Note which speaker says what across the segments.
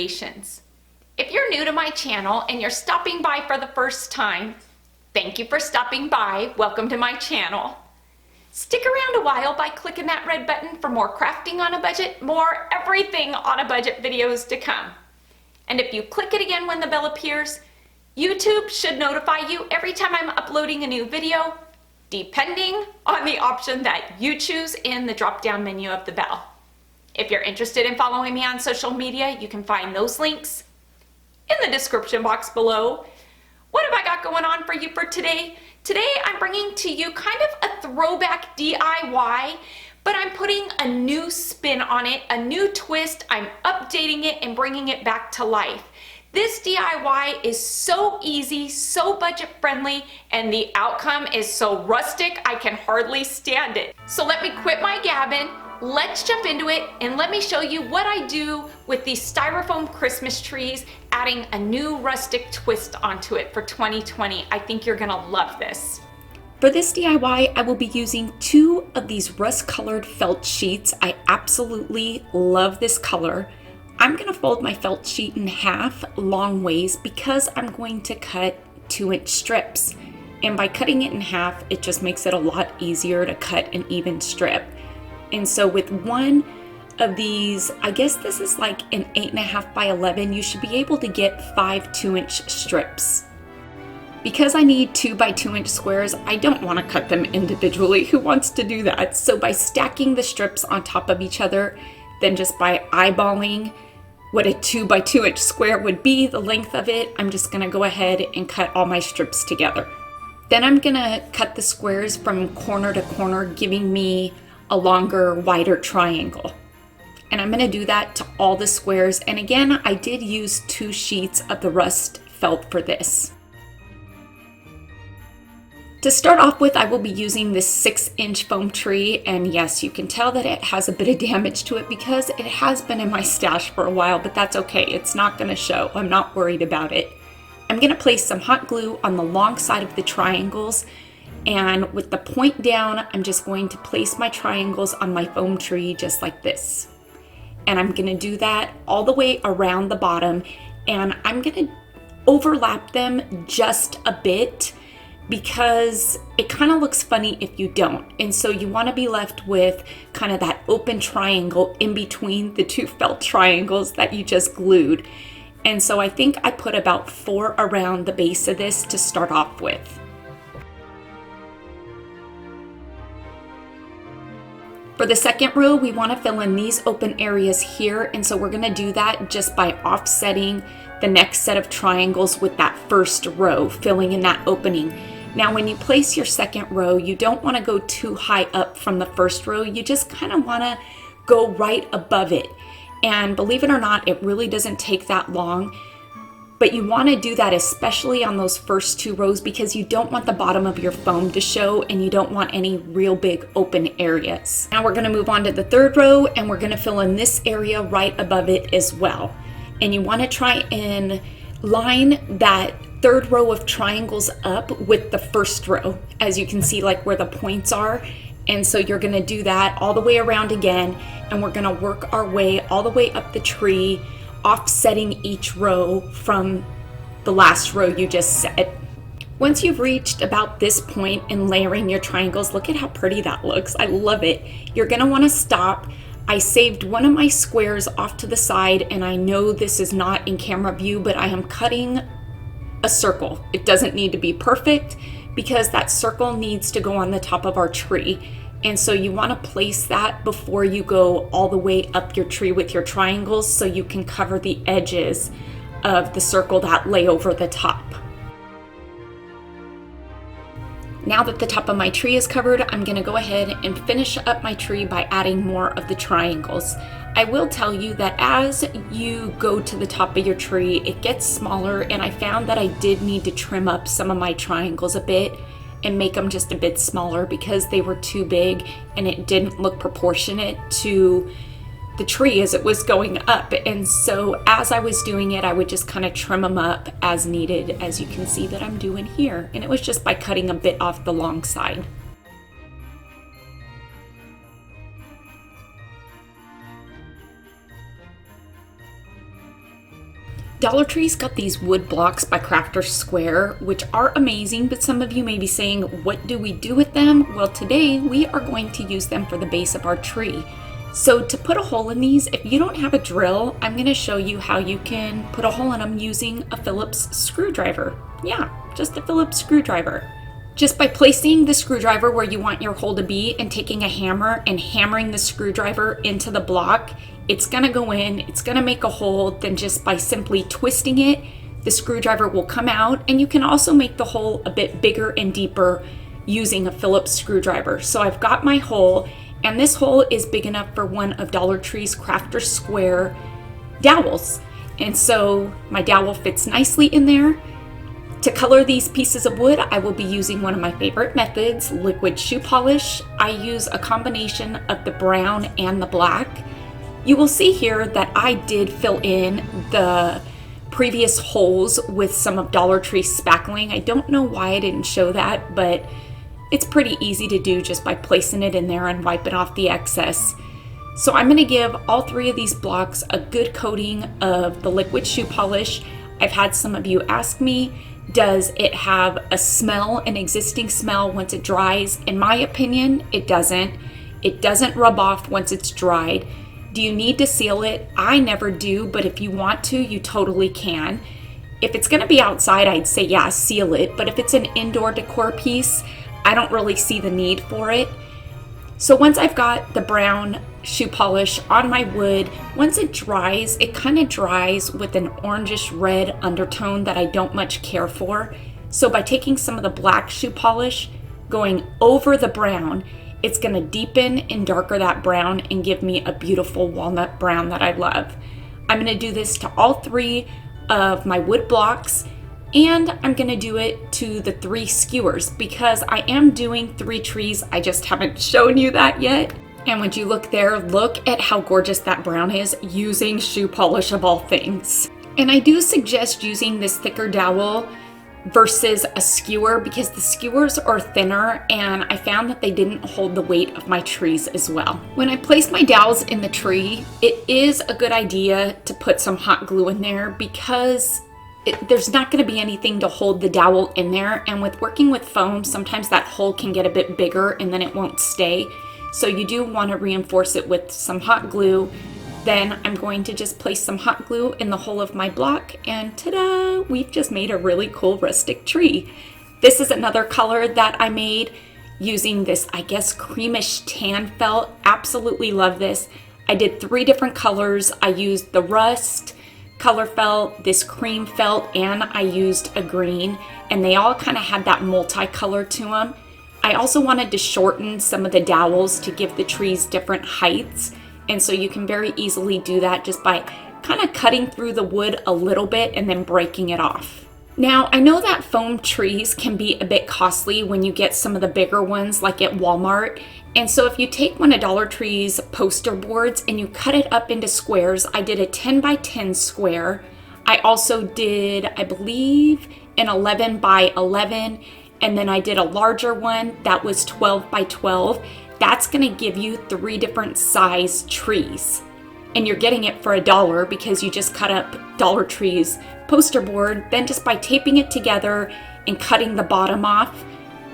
Speaker 1: creations. If you're new to my channel and you're stopping by for the first time, thank you for stopping by. Welcome to my channel. Stick around a while by clicking that red button for more crafting on a budget, more everything on a budget videos to come. And if you click it again when the bell appears, YouTube should notify you every time I'm uploading a new video, depending on the option that you choose in the drop-down menu of the bell. If you're interested in following me on social media, you can find those links in the description box below. What have I got going on for you for today? Today I'm bringing to you kind of a throwback DIY, but I'm putting a new spin on it, a new twist. I'm updating it and bringing it back to life. This DIY is so easy, so budget friendly, and the outcome is so rustic I can hardly stand it. So let me quit my gabbing, let's jump into it, and let me show you what I do with these styrofoam Christmas trees, adding a new rustic twist onto it for 2020. I think you're gonna love this.
Speaker 2: For this DIY, I will be using 2 of these rust-colored felt sheets. I absolutely love this color. I'm gonna fold my felt sheet in half long ways because I'm going to cut 2-inch strips. And by cutting it in half, it just makes it a lot easier to cut an even strip. And so with one of these, I guess this is like an 8.5 by 11, you should be able to get 5 2-inch strips. Because I need 2 by 2-inch squares, I don't want to cut them individually. Who wants to do that? So by stacking the strips on top of each other, then just by eyeballing what a 2 by 2-inch square would be, the length of it, I'm just gonna go ahead and cut all my strips together. Then I'm gonna cut the squares from corner to corner, giving me a longer, wider triangle. And I'm gonna do that to all the squares. And again, I did use 2 sheets of the rust felt for this. To start off with, I will be using this 6-inch foam tree, and yes, you can tell that it has a bit of damage to it because it has been in my stash for a while, but that's okay, it's not gonna show, I'm not worried about it. I'm gonna place some hot glue on the long side of the triangles, and with the point down, I'm just going to place my triangles on my foam tree just like this. And I'm gonna do that all the way around the bottom, and I'm gonna overlap them just a bit because it kind of looks funny if you don't. And so you want to be left with kind of that open triangle in between the 2 felt triangles that you just glued. And so I think I put about 4 around the base of this to start off with. For the second row, we want to fill in these open areas here, and so we're going to do that just by offsetting the next set of triangles with that first row, filling in that opening. Now when you place your second row, you don't want to go too high up from the first row, you just kind of want to go right above it. And believe it or not, it really doesn't take that long, but you want to do that especially on those first 2 rows because you don't want the bottom of your foam to show and you don't want any real big open areas. Now we're going to move on to the third row, and we're going to fill in this area right above it as well. And you want to try and line that third row of triangles up with the first row, as you can see like where the points are. And so you're going to do that all the way around again, and we're going to work our way all the way up the tree, offsetting each row from the last row you just set. Once you've reached about this point in layering your triangles, look at how pretty that looks. I love it. You're going to want to stop. I saved one of my squares off to the side, and I know this is not in camera view, but I am cutting a circle. It doesn't need to be perfect because that circle needs to go on the top of our tree. And so you want to place that before you go all the way up your tree with your triangles so you can cover the edges of the circle that lay over the top. Now that the top of my tree is covered, I'm going to go ahead and finish up my tree by adding more of the triangles. I will tell you that as you go to the top of your tree, it gets smaller, and I found that I did need to trim up some of my triangles a bit and make them just a bit smaller because they were too big and it didn't look proportionate to the tree as it was going up. And so as I was doing it, I would just kind of trim them up as needed, as you can see that I'm doing here. And it was just by cutting a bit off the long side. Dollar Tree's got these wood blocks by Crafter Square, which are amazing, but some of you may be saying, what do we do with them? Well, today we are going to use them for the base of our tree. So to put a hole in these, if you don't have a drill, I'm going to show you how you can put a hole in them using a Phillips screwdriver. Yeah, just a Phillips screwdriver. Just by placing the screwdriver where you want your hole to be and taking a hammer and hammering the screwdriver into the block, it's going to go in, it's going to make a hole. Then just by simply twisting it, the screwdriver will come out, and you can also make the hole a bit bigger and deeper using a Phillips screwdriver. So I've got my hole, and this hole is big enough for one of Dollar Tree's Crafter Square dowels. And so my dowel fits nicely in there. To color these pieces of wood, I will be using one of my favorite methods, liquid shoe polish. I use a combination of the brown and the black. You will see here that I did fill in the previous holes with some of Dollar Tree's spackling. I don't know why I didn't show that, but it's pretty easy to do just by placing it in there and wiping off the excess. So I'm going to give all three of these blocks a good coating of the liquid shoe polish. I've had some of you ask me, does it have a smell, an existing smell once it dries? In my opinion, it doesn't. It doesn't rub off once it's dried. Do you need to seal it? I never do, but if you want to, you totally can. If it's going to be outside, I'd say yeah, seal it. But if it's an indoor decor piece, I don't really see the need for it. So once I've got the brown shoe polish on my wood, once it dries, it kind of dries with an orangish red undertone that I don't much care for. So by taking some of the black shoe polish, going over the brown, it's going to deepen and darker that brown and give me a beautiful walnut brown that I love. I'm going to do this to all three of my wood blocks, and I'm going to do it to the 3 skewers because I am doing 3 trees. I just haven't shown you that yet. And when you look there, look at how gorgeous that brown is using shoe polish of all things. And I do suggest using this thicker dowel versus a skewer because the skewers are thinner, and I found that they didn't hold the weight of my trees as well. When I place my dowels in the tree, it is a good idea to put some hot glue in there because there's not going to be anything to hold the dowel in there, and with working with foam, sometimes that hole can get a bit bigger and then it won't stay. So you do want to reinforce it with some hot glue. Then I'm going to just place some hot glue in the hole of my block, and ta-da! We've just made a really cool rustic tree. This is another color that I made using this, I guess, creamish tan felt. Absolutely love this. I did 3 different colors. I used the rust color felt, this cream felt, and I used a green, and they all kind of had that multicolor to them. I also wanted to shorten some of the dowels to give the trees different heights. And so you can very easily do that just by kind of cutting through the wood a little bit and then breaking it off. Now, I know that foam trees can be a bit costly when you get some of the bigger ones like at Walmart. And so if you take one of Dollar Tree's poster boards and you cut it up into squares, I did a 10 by 10 square. I also did, I believe, an 11 by 11. And then I did a larger one that was 12 by 12. That's going to give you 3 different size trees. And you're getting it for $1 because you just cut up Dollar Tree's poster board. Then just by taping it together and cutting the bottom off,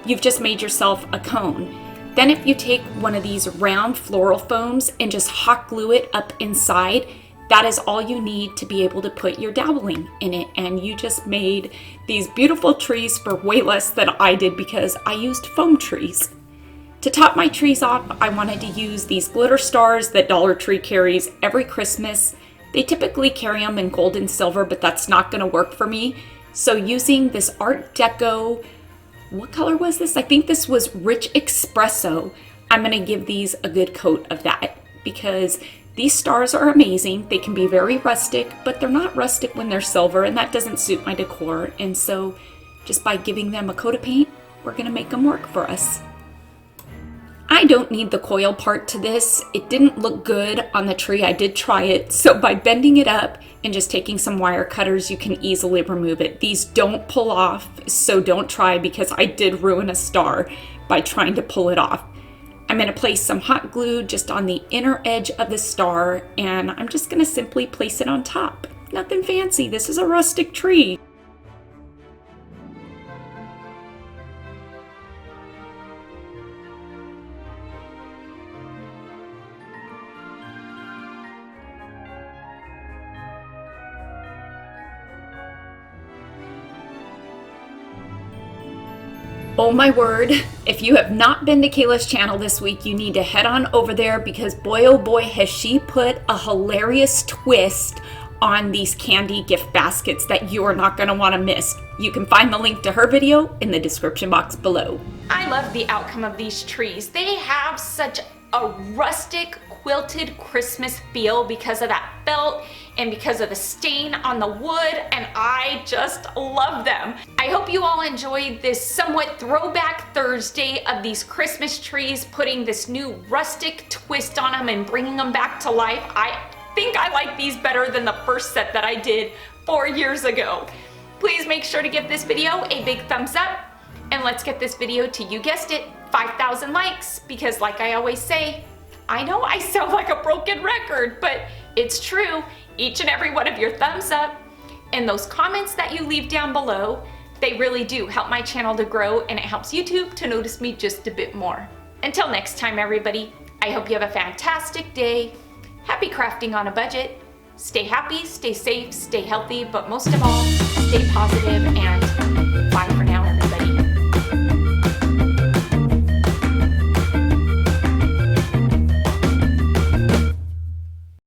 Speaker 2: you've just made yourself a cone. Then if you take one of these round floral foams and just hot glue it up inside, that is all you need to be able to put your doweling in it. And you just made these beautiful trees for way less than I did because I used foam trees. To top my trees off, I wanted to use these glitter stars that Dollar Tree carries every Christmas. They typically carry them in gold and silver, but that's not going to work for me. So using this Art Deco, what color was this? I think this was Rich Espresso. I'm going to give these a good coat of that because these stars are amazing. They can be very rustic, but they're not rustic when they're silver, and that doesn't suit my decor. And so just by giving them a coat of paint, we're going to make them work for us. I don't need the coil part to this. It didn't look good on the tree. I did try it. So by bending it up and just taking some wire cutters, you can easily remove it. These don't pull off, so don't try because I did ruin a star by trying to pull it off. I'm going to place some hot glue just on the inner edge of the star, and I'm just going to simply place it on top. nothing fancy. This is a rustic tree. Oh my word, if you have not been to Kayla's channel this week, you need to head on over there because boy oh boy has she put a hilarious twist on these candy gift baskets that you are not going to want to miss. You can find the link to her video in the description box below.
Speaker 1: I love the outcome of these trees. They have such a rustic quilted Christmas feel because of that felt and because of the stain on the wood, and I just love them. I hope you all enjoyed this somewhat throwback Thursday of these Christmas trees, putting this new rustic twist on them and bringing them back to life. I think I like these better than the first set that I did 4 years ago. Please make sure to give this video a big thumbs up, and let's get this video to, you guessed it, 5,000 likes, because like I always say, I know I sound like a broken record, but it's true. Each and every one of your thumbs up and those comments that you leave down below, they really do help my channel to grow, and it helps YouTube to notice me just a bit more. Until next time, everybody, I hope you have a fantastic day. Happy crafting on a budget. Stay happy, stay safe, stay healthy, but most of all, stay positive and